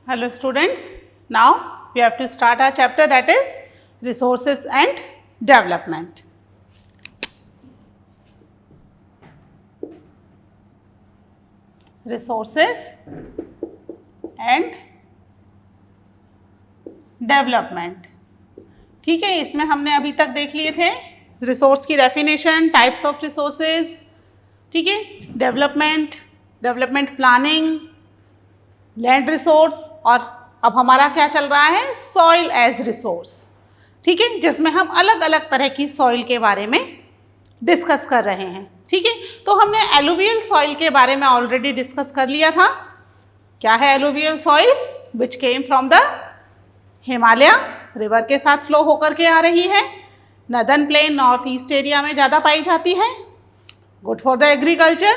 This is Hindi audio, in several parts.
Hello students, now we have to start our chapter, that is resources and development. Resources and development. ठीक है, इसमें हमने अभी तक देख लिए थे रिसोर्स की डेफिनेशन, टाइप्स ऑफ रिसोर्सेज, ठीक है, डेवलपमेंट प्लानिंग, लैंड रिसोर्स, और अब हमारा क्या चल रहा है, सॉइल एज रिसोर्स, ठीक है, जिसमें हम अलग अलग तरह की सॉइल के बारे में डिस्कस कर रहे हैं। ठीक है, तो हमने एलुवियल सॉइल के बारे में ऑलरेडी डिस्कस कर लिया था। क्या है alluvial soil? Which came from the Himalaya, river के साथ फ्लो होकर के आ रही है, northern plane north east area में ज़्यादा पाई जाती है, गुड फॉर द एग्रीकल्चर,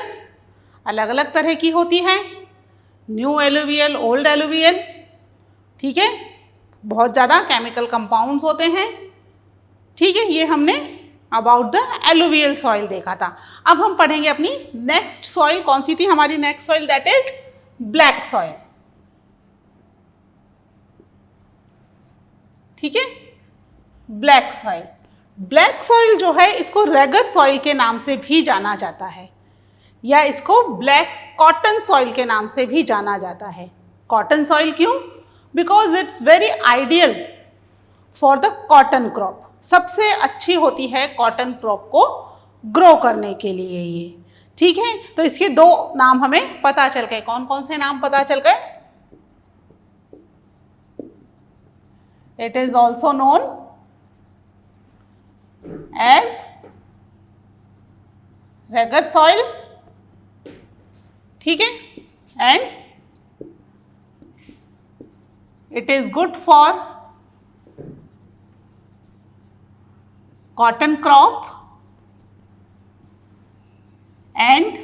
अलग अलग तरह की होती है, न्यू एलुवियल, ओल्ड एलुवियल, ठीक है, बहुत ज़्यादा केमिकल कंपाउंड्स होते हैं। ठीक है, ये हमने अबाउट द एलुवियल सॉइल देखा था। अब हम पढ़ेंगे अपनी नेक्स्ट सॉइल, कौन सी थी हमारी next soil, that is black soil. ठीक है, ब्लैक सॉइल। ब्लैक सॉइल जो है इसको रेगर सॉइल के नाम से भी जाना जाता है, या इसको ब्लैक कॉटन सॉइल के नाम से भी जाना जाता है। कॉटन सॉइल क्यों? Because it's very ideal for the cotton crop, सबसे अच्छी होती है कॉटन क्रॉप को ग्रो करने के लिए ये। ठीक है, तो इसके दो नाम हमें पता चल गए। कौन कौन से नाम पता चल गए? It is also known as regur soil, ठीक है, and it is good for cotton crop and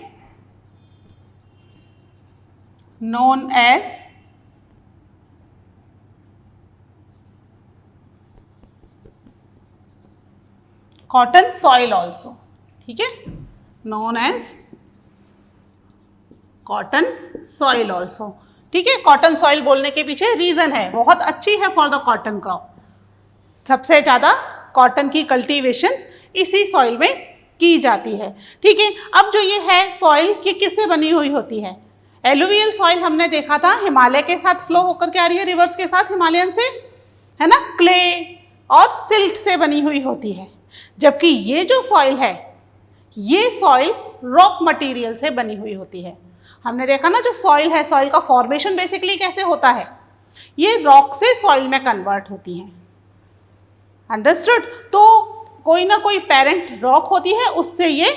known as cotton soil also, ठीक है, known as cotton soil also, ठीक है। कॉटन सॉइल बोलने के पीछे रीजन है, बहुत अच्छी है फॉर द कॉटन क्रॉप, सबसे ज़्यादा कॉटन की कल्टीवेशन इसी सॉइल में की जाती है। ठीक है, अब जो ये है सॉइल, ये किससे बनी हुई होती है? एलुवियल सॉइल हमने देखा था हिमालय के साथ फ्लो होकर के आ रही है, रिवर्स के साथ, हिमालयन से, है ना, क्ले और सिल्ट से बनी हुई होती है। जबकि ये जो सॉइल है, ये सॉइल रॉक मटेरियल से बनी हुई होती है। हमने देखा ना, जो सॉइल है, सॉइल का फॉर्मेशन बेसिकली कैसे होता है, ये रॉक से सॉइल में कन्वर्ट होती है। अंडरस्टूड? तो कोई ना कोई पेरेंट रॉक होती है, उससे ये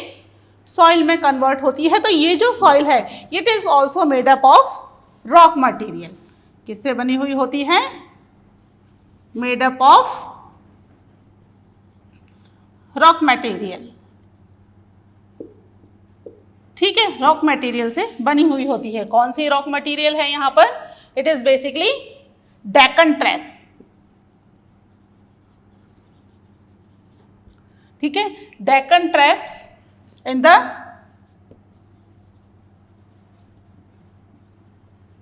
सॉइल में कन्वर्ट होती है। तो ये जो सॉइल है, it is also made up of rock material. किससे बनी हुई होती है? Made up of rock material, ठीक है, रॉक मटेरियल से बनी हुई होती है। कौन सी रॉक मटेरियल है यहाँ पर? It is basically Deccan traps, ठीक है, Deccan traps in the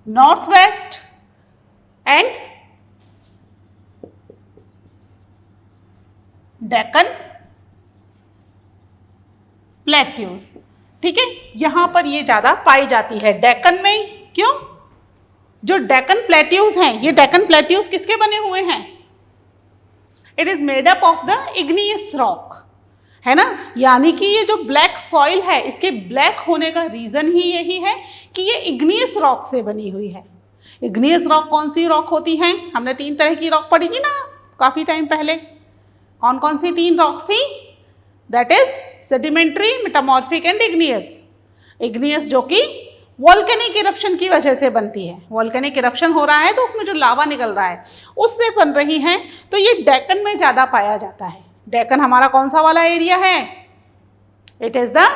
north west and Deccan plateaus, ठीक है, यहां पर ये ज्यादा पाई जाती है डेक्कन में। क्यों? जो डेक्कन प्लेट्यूज हैं, ये डेक्कन प्लेट्यूज किसके बने हुए हैं? It is made up of the igneous rock, है ना, यानी कि ये जो ब्लैक सॉइल है, इसके ब्लैक होने का रीजन ही यही है कि ये इग्नियस रॉक से बनी हुई है। इग्नियस रॉक कौन सी रॉक होती हैं? हमने 3 तरह की रॉक पढ़ी थी ना काफी टाइम पहले। कौन कौन सी 3 रॉक्स थी? That is sedimentary, metamorphic and igneous. Igneous जो कि वॉल्केनिक इरप्शन की वजह से बनती है, वॉल्केनिक इरप्शन हो रहा है तो उसमें जो लावा निकल रहा है उससे बन रही हैं। तो ये डेक्कन में ज़्यादा पाया जाता है। डेक्कन हमारा कौन सा वाला एरिया है? It is the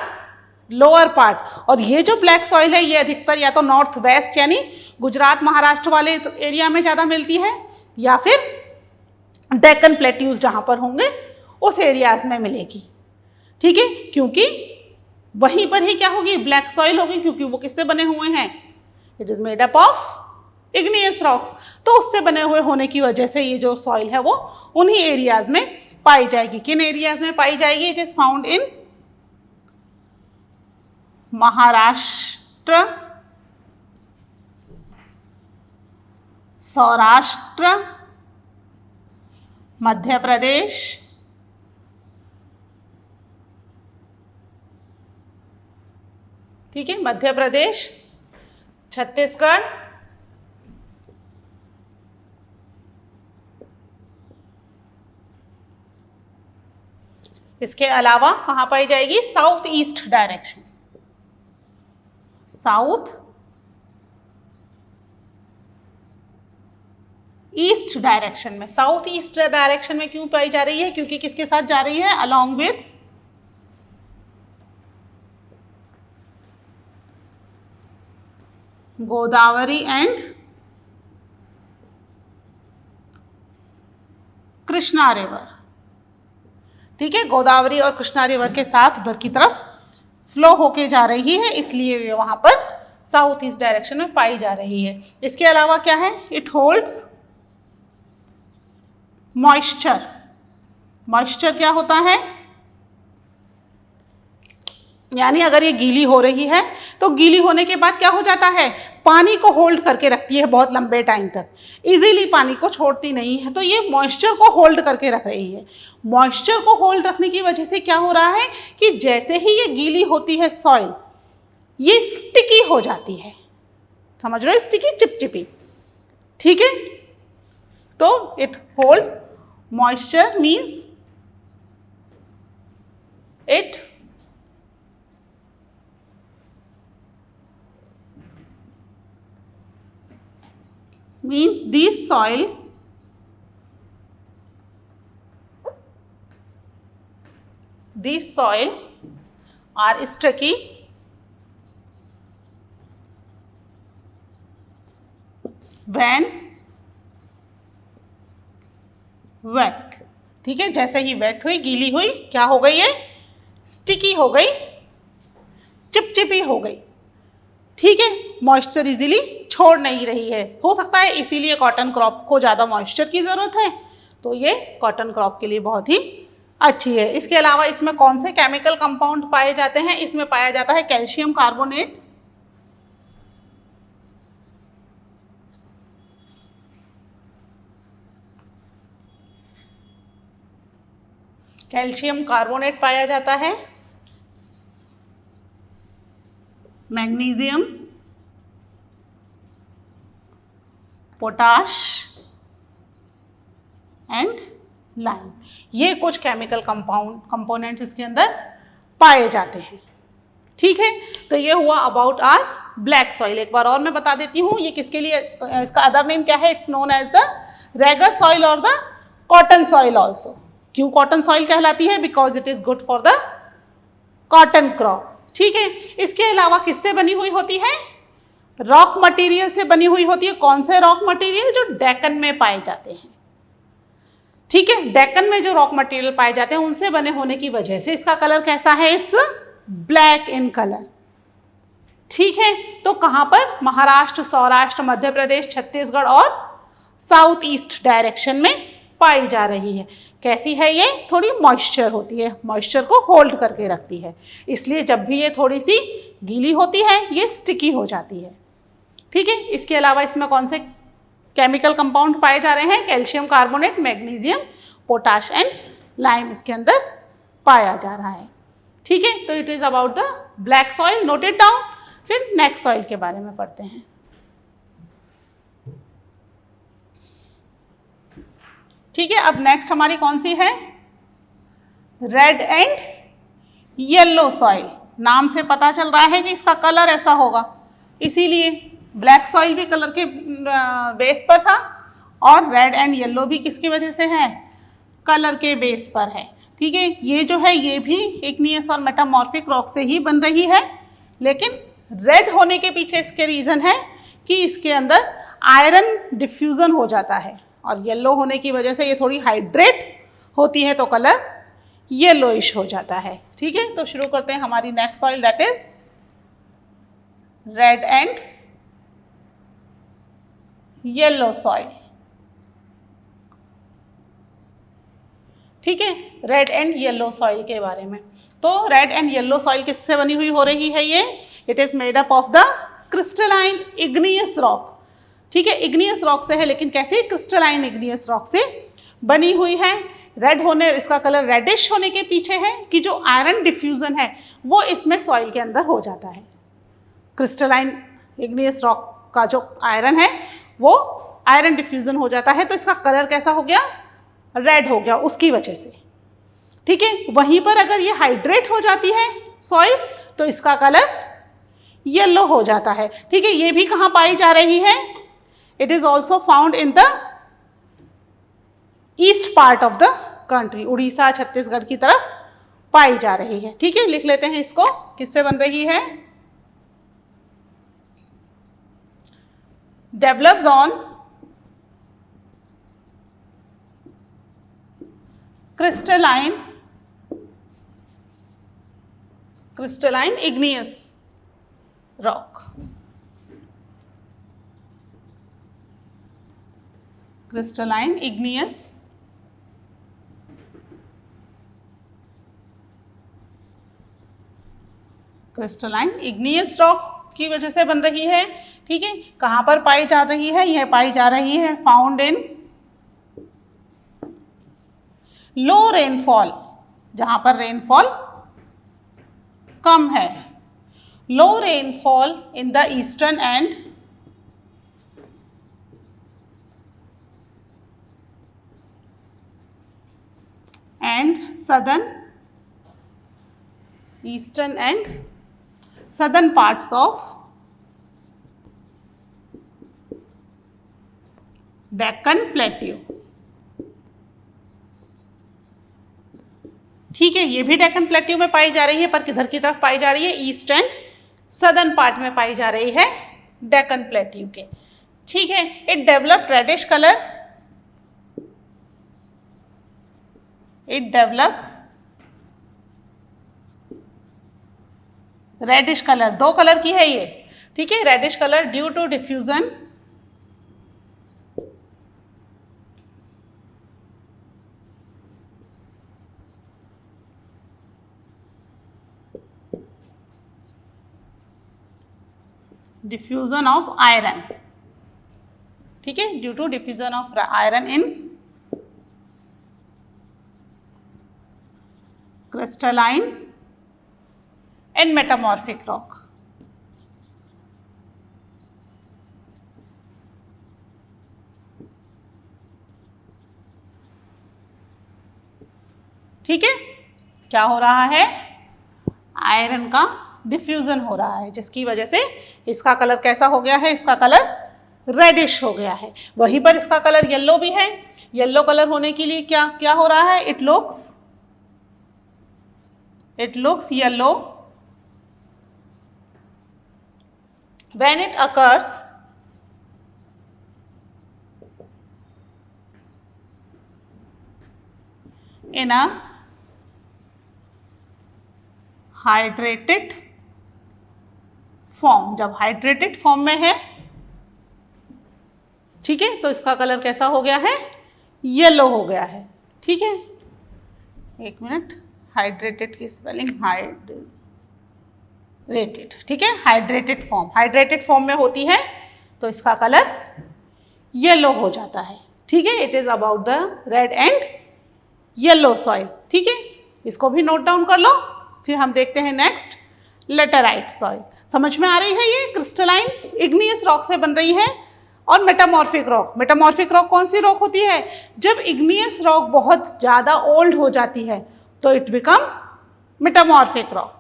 lower part. और ये जो ब्लैक सॉइल है, ये अधिकतर या तो नॉर्थ वेस्ट यानी गुजरात महाराष्ट्र वाले एरिया में ज़्यादा मिलती है, या फिर डेक्कन प्लेट्यूज जहाँ पर होंगे उस एरियाज में मिलेगी। ठीक है, क्योंकि वहीं पर ही क्या होगी? ब्लैक सॉइल होगी, क्योंकि वो किससे बने हुए हैं? It is made up of igneous rocks, तो उससे बने हुए होने की वजह से ये जो सॉइल है वो उन्हीं एरियाज में पाई जाएगी। किन एरियाज में पाई जाएगी? It is found in Maharashtra, Saurashtra, Madhya Pradesh, ठीक है, मध्य प्रदेश, छत्तीसगढ़, इसके अलावा कहां पाई जाएगी? South east direction, south east direction में। साउथ ईस्ट डायरेक्शन में क्यों पाई जा रही है? क्योंकि किसके साथ जा रही है? Along with Godavari and Krishna river, ठीक है, गोदावरी और कृष्णा रिवर के साथ उधर की तरफ फ्लो होके जा रही है, इसलिए वे वहां पर साउथ ईस्ट डायरेक्शन में पाई जा रही है। इसके अलावा क्या है? It holds moisture. मॉइस्चर क्या होता है? यानी अगर ये गीली हो रही है तो गीली होने के बाद क्या हो जाता है? पानी को होल्ड करके रखती है बहुत लंबे टाइम तक, इजीली पानी को छोड़ती नहीं है, तो ये मॉइस्चर को होल्ड करके रख रही है। मॉइस्चर को होल्ड रखने की वजह से क्या हो रहा है कि जैसे ही ये गीली होती है सॉइल, ये स्टिकी हो जाती है, समझ रहे हो? स्टिकी, चिपचिपी, ठीक है। तो it holds moisture means it means these soil are sticky when wet, ठीक है। जैसे ही वेट हुई, गीली हुई, क्या हो गई? ये स्टिकी हो गई, चिपचिपी हो गई, ठीक है। मॉइस्चर इजीली छोड़ नहीं रही है। हो सकता है इसीलिए कॉटन क्रॉप को ज़्यादा मॉइस्चर की ज़रूरत है, तो ये कॉटन क्रॉप के लिए बहुत ही अच्छी है। इसके अलावा इसमें कौन से केमिकल कंपाउंड पाए जाते हैं? इसमें पाया जाता है कैल्शियम कार्बोनेट, कैल्शियम कार्बोनेट पाया जाता है, मैग्नीशियम, पोटाश एंड लाइम। ये कुछ केमिकल कंपोनेंट्स इसके अंदर पाए जाते हैं, ठीक है। तो ये हुआ अबाउट आर ब्लैक सॉइल। एक बार और मैं बता देती हूँ ये किसके लिए, इसका अदर नेम क्या है? It's known as the regur soil और द कॉटन सॉइल ऑल्सो। क्यों कॉटन सॉइल कहलाती है? Because it is good for the cotton crop, ठीक है। इसके अलावा किससे बनी हुई होती है? रॉक मटेरियल से बनी हुई होती है। कौन से रॉक मटेरियल? जो डेक्कन में पाए जाते हैं, ठीक है। डेक्कन में जो रॉक मटेरियल पाए जाते हैं उनसे बने होने की वजह से इसका कलर कैसा है? इट्स ब्लैक इन कलर, ठीक है। तो कहां पर? महाराष्ट्र, सौराष्ट्र, मध्य प्रदेश, छत्तीसगढ़ और साउथ ईस्ट डायरेक्शन में पाई जा रही है। कैसी है ये? थोड़ी मॉइस्चर होती है, मॉइस्चर को होल्ड करके रखती है, इसलिए जब भी ये थोड़ी सी गीली होती है ये स्टिकी हो जाती है, ठीक है। इसके अलावा इसमें कौन से केमिकल कंपाउंड पाए जा रहे हैं? Calcium carbonate, magnesium, potash and lime इसके अंदर पाया जा रहा है, ठीक है। तो it is about the black soil, note it down. फिर नेक्स्ट सॉइल के बारे में पढ़ते हैं। ठीक है, अब नेक्स्ट हमारी कौन सी है? Red and yellow soil. नाम से पता चल रहा है कि इसका कलर ऐसा होगा, इसीलिए ब्लैक सॉइल भी कलर के बेस पर था और रेड एंड येलो भी किसकी वजह से है? कलर के बेस पर है, ठीक है। ये जो है ये भी इग्नियस और मेटामॉर्फिक रॉक से ही बन रही है, लेकिन रेड होने के पीछे इसके रीज़न है कि इसके अंदर आयरन डिफ्यूज़न हो जाता है, और येलो होने की वजह से ये थोड़ी हाइड्रेट होती है तो कलर येलोइश हो जाता है, ठीक है। तो शुरू करते हैं हमारी next soil, that is red and yellow soil. ठीक है, रेड एंड येलो सॉइल के बारे में। तो रेड एंड येलो सॉइल किससे बनी हुई हो रही है ये? It is made up of the crystalline igneous rock. ठीक है, इग्नियस रॉक से है, लेकिन कैसे? क्रिस्टलाइन इग्नियस रॉक से बनी हुई है। रेड होने, इसका कलर रेडिश होने के पीछे है कि जो आयरन डिफ्यूजन है वो इसमें सॉइल के अंदर हो जाता है। क्रिस्टलाइन इग्नियस रॉक का जो आयरन है वो आयरन डिफ्यूजन हो जाता है, तो इसका कलर कैसा हो गया? रेड हो गया उसकी वजह से। ठीक है, वहीं पर अगर ये हाइड्रेट हो जाती है सॉइल तो इसका कलर येलो हो जाता है। ठीक है, ये भी कहाँ पाई जा रही है? It is also found in the east part of the country, Orissa Chhattisgarh की तरफ पाई जा रही है। ठीक है, लिख लेते हैं इसको, किससे बन रही है? Develops on crystalline igneous rock, crystalline igneous rock की वजह से बन रही है। ठीक है, कहाँ पर पाई जा रही है? यह पाई जा रही है फाउंड इन लो रेनफॉल, जहां पर रेनफॉल कम है। लो rainfall in the eastern and southern parts of Deccan plateau. ठीक है, ये भी डेक्कन प्लेट्यू में पाई जा रही है, पर किधर की तरफ पाई जा रही है? ईस्ट एंड सदर्न पार्ट में पाई जा रही है डेक्कन प्लेट्यू के। ठीक है, it develop reddish colour, reddish colour, दो कलर की है ये। ठीक है, reddish colour due to diffusion of iron. ठीक है, due to diffusion of iron in crystalline and metamorphic rock. ठीक है, क्या हो रहा है? आयरन का डिफ्यूजन हो रहा है, जिसकी वजह से इसका कलर कैसा हो गया है? इसका कलर रेडिश हो गया है। वहीं पर इसका कलर येलो भी है। येलो कलर होने के लिए क्या क्या हो रहा है? It looks yellow when it occurs in a hydrated form. जब हाइड्रेटेड फॉर्म में है, ठीक है, तो इसका कलर कैसा हो गया है? येलो हो गया है। ठीक है, एक मिनट, हाइड्रेटेड की स्पेलिंग हाइड्रेटेड। ठीक है, हाइड्रेटेड फॉर्म में होती है तो इसका कलर येलो हो जाता है। ठीक है, it is about the red and yellow soil. ठीक है, इसको भी नोट डाउन कर लो। फिर हम देखते हैं नेक्स्ट, लेटेराइट सॉइल। समझ में आ रही है? ये क्रिस्टलाइन इग्नियस रॉक से बन रही है। और मेटामॉर्फिक रॉक कौन सी रॉक होती है? जब इग्नियस रॉक बहुत ज़्यादा ओल्ड हो जाती है तो इट बिकम मेटामॉर्फिक रॉक,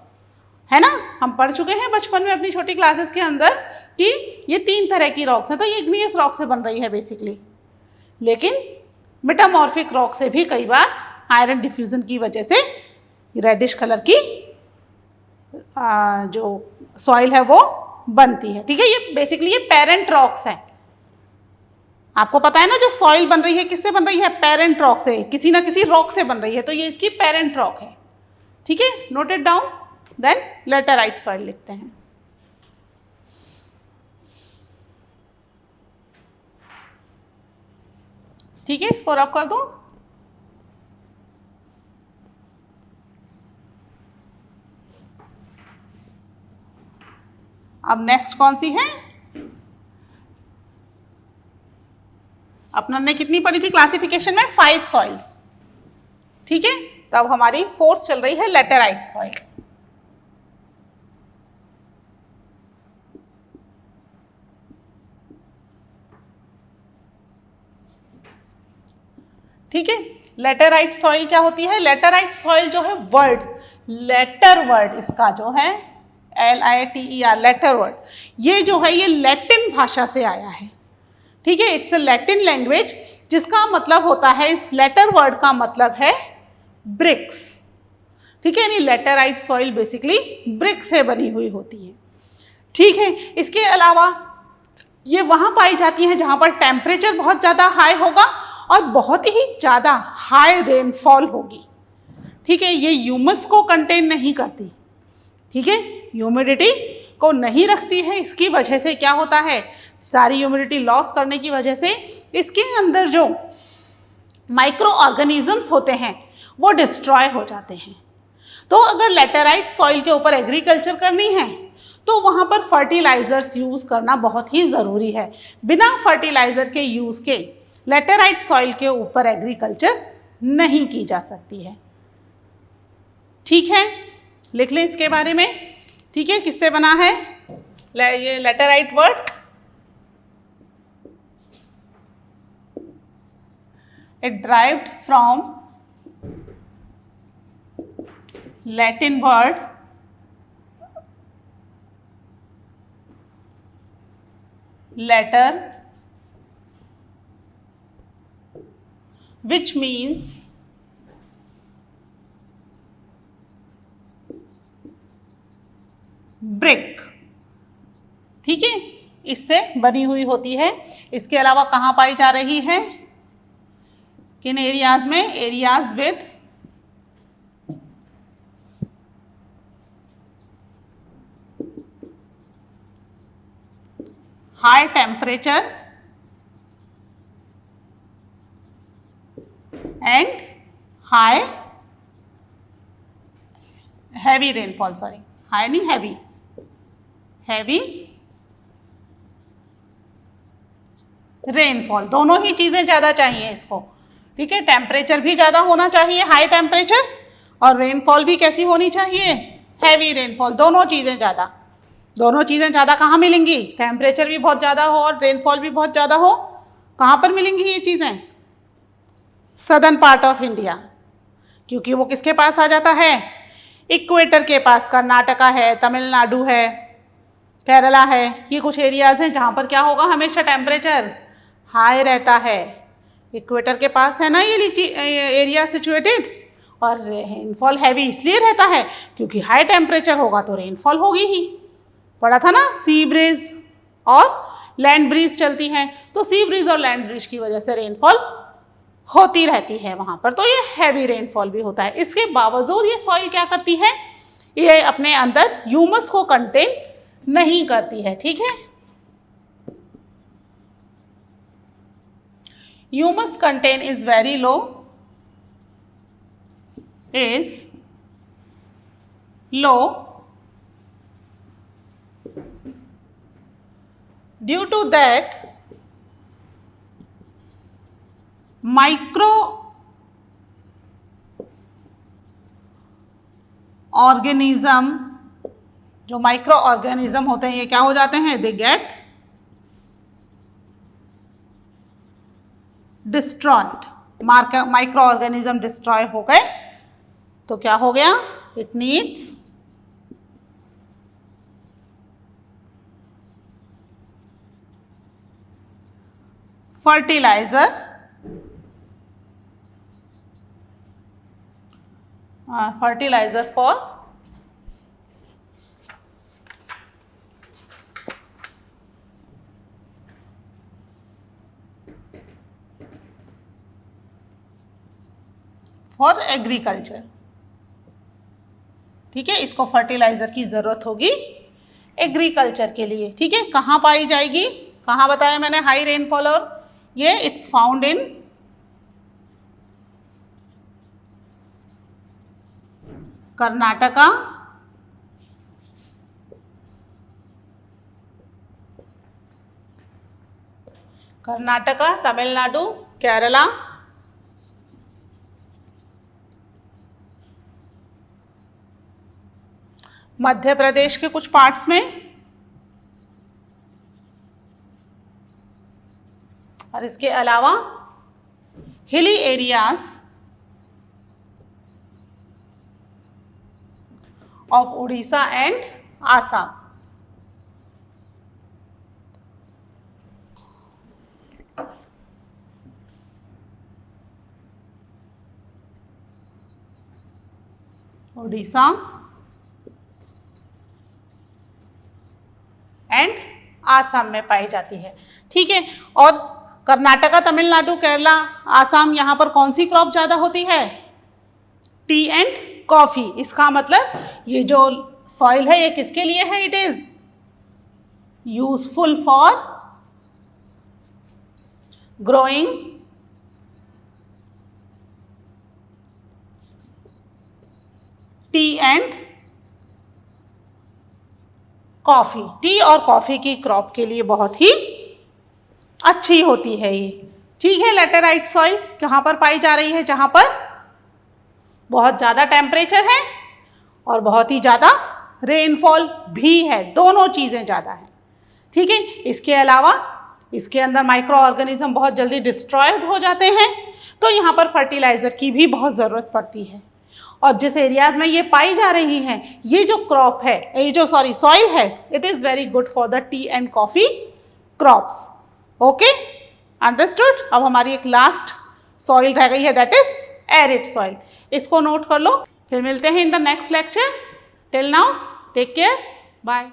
है ना? हम पढ़ चुके हैं बचपन में अपनी छोटी क्लासेस के अंदर कि ये 3 तरह की रॉक्स हैं। तो ये इग्नियस रॉक से बन रही है बेसिकली, लेकिन मेटामॉर्फिक रॉक से भी कई बार आयरन डिफ्यूजन की वजह से रेडिश कलर की जो सॉइल है वो बनती है। ठीक है, ये बेसिकली ये पेरेंट रॉक्स हैं। आपको पता है ना, जो सॉइल बन रही है किससे बन रही है? पेरेंट रॉक से, किसी ना किसी रॉक से बन रही है, तो ये इसकी पेरेंट रॉक है। ठीक है, noted down. Then laterite soil लिखते हैं। ठीक है, इसको रब कर दो। अब नेक्स्ट कौन सी है? अपना ने कितनी पढ़ी थी क्लासिफिकेशन में? 5 सॉइल्स। ठीक है, तब हमारी 4th चल रही है लेटेराइट सॉइल। ठीक है, लेटेराइट सॉइल क्या होती है? लेटेराइट सॉइल जो है वर्ड, लेटर वर्ड इसका जो है LITER, लेटर वर्ड, ये जो है ये लैटिन भाषा से आया है। ठीक है, इट्स अ लैटिन लैंग्वेज, जिसका मतलब होता है, इस लेटर वर्ड का मतलब है ब्रिक्स। ठीक है, यानी लेटेराइट सॉइल बेसिकली ब्रिक्स से बनी हुई होती है। ठीक है, इसके अलावा ये वहाँ पाई जाती हैं जहाँ पर टेम्परेचर बहुत ज़्यादा हाई होगा और बहुत ही ज़्यादा हाई रेनफॉल होगी। ठीक है, ये ह्यूमस को कंटेन नहीं करती। ठीक है, ह्यूमिडिटी को नहीं रखती है। इसकी वजह से क्या होता है, सारी ह्यूमिडिटी लॉस करने की वजह से इसके अंदर जो माइक्रो ऑर्गेनिजम्स होते हैं वो डिस्ट्रॉय हो जाते हैं। तो अगर लेटेराइट सॉइल के ऊपर एग्रीकल्चर करनी है तो वहाँ पर फर्टिलाइजर्स यूज़ करना बहुत ही ज़रूरी है। बिना फर्टिलाइज़र के यूज़ के लेटेराइट सॉइल के ऊपर एग्रीकल्चर नहीं की जा सकती है। ठीक है, लिख लें इसके बारे में। ठीक है, किससे बना है ये laterite word? It derived from Latin word later, which means brick। ठीक है, इससे बनी हुई होती है। इसके अलावा कहाँ पाई जा रही है? किन एरियाज में? Areas with high temperature and high heavy rainfall, sorry high नहीं heavy रेनफॉल, दोनों ही चीज़ें ज़्यादा चाहिए इसको। ठीक है, टेम्परेचर भी ज़्यादा होना चाहिए, हाई टेम्परेचर, और रेनफॉल भी कैसी होनी चाहिए? Heavy rainfall. दोनों चीज़ें ज़्यादा, दोनों चीज़ें ज़्यादा कहाँ मिलेंगी? टेम्परेचर भी बहुत ज़्यादा हो और रेनफॉल भी बहुत ज़्यादा हो। कहाँ पर मिलेंगी ये चीज़ें? सदर्न पार्ट ऑफ इंडिया, क्योंकि वो किसके पास आ जाता है? इक्वेटर के पास। कर्नाटका है, तमिलनाडु है, केरला है, ये कुछ एरियाज़ हैं जहाँ पर क्या होगा? हमेशा टेम्परेचर हाई रहता है। इक्वेटर के पास है ना ये एरिया सिचुएटेड, और रेनफॉल हैवी इसलिए रहता है क्योंकि हाई टेम्परेचर होगा तो रेनफॉल होगी ही। पढ़ा था ना, सी ब्रीज और लैंड ब्रीज चलती हैं, तो सी ब्रीज और लैंड ब्रीज की वजह से रेनफॉल होती रहती है वहाँ पर, तो ये हैवी रेनफॉल भी होता है। इसके बावजूद ये सॉइल क्या करती है? ये अपने अंदर ह्यूमस को कंटेन नहीं करती है। ठीक है, humus content is very low, due to that micro organism, जो माइक्रो ऑर्गेनिज्म होते हैं ये क्या हो जाते हैं? They get destroyed. Micro organism destroy हो गए तो क्या हो गया? It needs fertilizer, fertilizer for agriculture. ठीक है, इसको फर्टिलाइजर की जरूरत होगी एग्रीकल्चर के लिए। ठीक है, कहाँ पाई जाएगी? कहाँ बताया मैंने? हाई रेनफॉल, और ये it's found in Karnataka, Karnataka, Tamil Nadu, Kerala, Madhya Pradesh के कुछ पार्ट्स में, और इसके अलावा hilly areas of Orissa and Assam. Orissa and Assam में पाई जाती है। ठीक है, और कर्नाटका, तमिलनाडु, केरला, आसाम, यहाँ पर कौन सी क्रॉप ज़्यादा होती है? T and coffee. इसका मतलब ये जो सॉइल है ये किसके लिए है? It is useful for growing T and coffee. T और कॉफ़ी की क्रॉप के लिए बहुत ही अच्छी होती है ये। ठीक है, लेटेराइट सॉइल कहाँ पर पाई जा रही है? जहाँ पर बहुत ज़्यादा टेम्परेचर है और बहुत ही ज़्यादा रेनफॉल भी है, दोनों चीज़ें ज़्यादा हैं। ठीक है, इसके अलावा इसके अंदर माइक्रो ऑर्गेनिज्म बहुत जल्दी डिस्ट्रॉयड हो जाते हैं, तो यहाँ पर फर्टिलाइज़र की भी बहुत ज़रूरत पड़ती है। और जिस एरियाज़ में ये पाई जा रही हैं, ये जो क्रॉप है, ये जो सॉइल है, it is very good for the tea and coffee crops. Okay, understood. अब हमारी एक लास्ट सॉइल रह गई है, दैट इज एरिड सॉइल। इसको नोट कर लो, फिर मिलते हैं in the next lecture. Till now take care, bye.